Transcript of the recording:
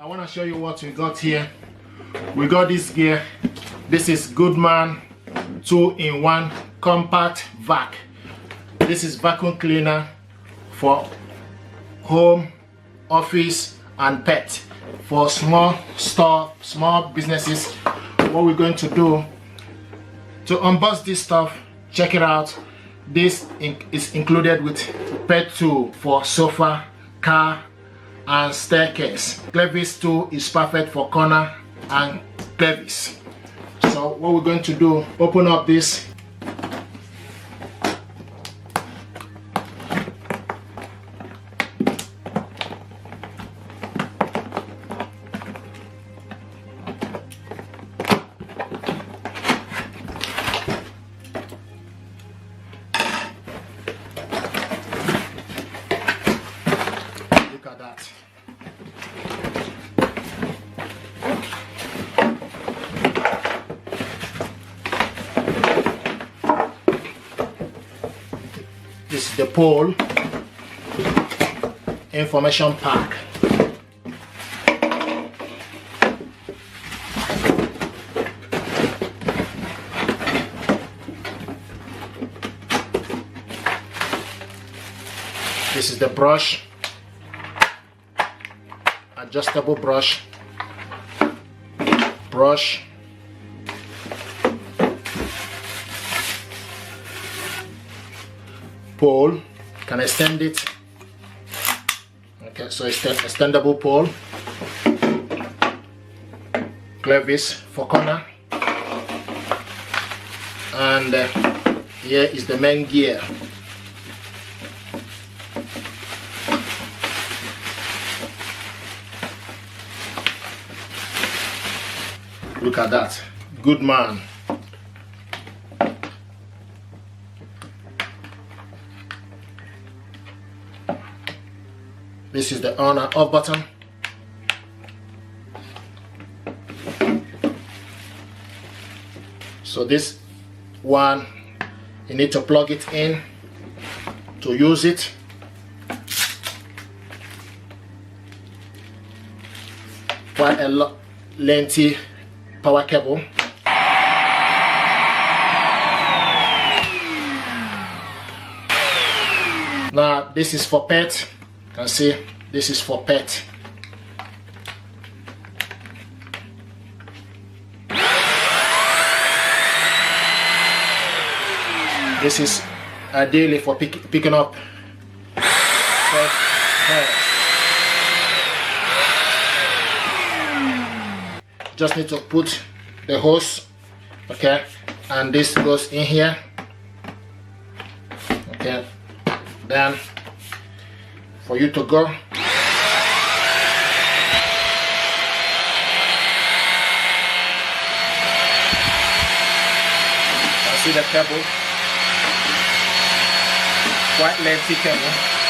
I want to show you what we got here. We got this gear. This is Goodman 2-in-1 Compact Vac. This is vacuum cleaner for home, office and pet. For small businesses. What we're going to do to unbox this stuff, check it out. This is included with pet tool for sofa, car and staircase. Crevice tool is perfect for corner and crevice. So what we're going to do, open up this. Look at that. This is the pole information pack. This is the brush, adjustable brush, pole, can extend it. Okay, so it's an extendable pole, crevice for corner, and here is the main gear. Look at that, Goodman. This is the on and off button. So this one, you need to plug it in to use it. Quite a lengthy power cable. Now this is for pet. You can see this is for pet. This is ideally for picking up pet hairs. Just need to put the hose, okay, and this goes in here, okay, then for you to go, see the cable, quite lengthy cable.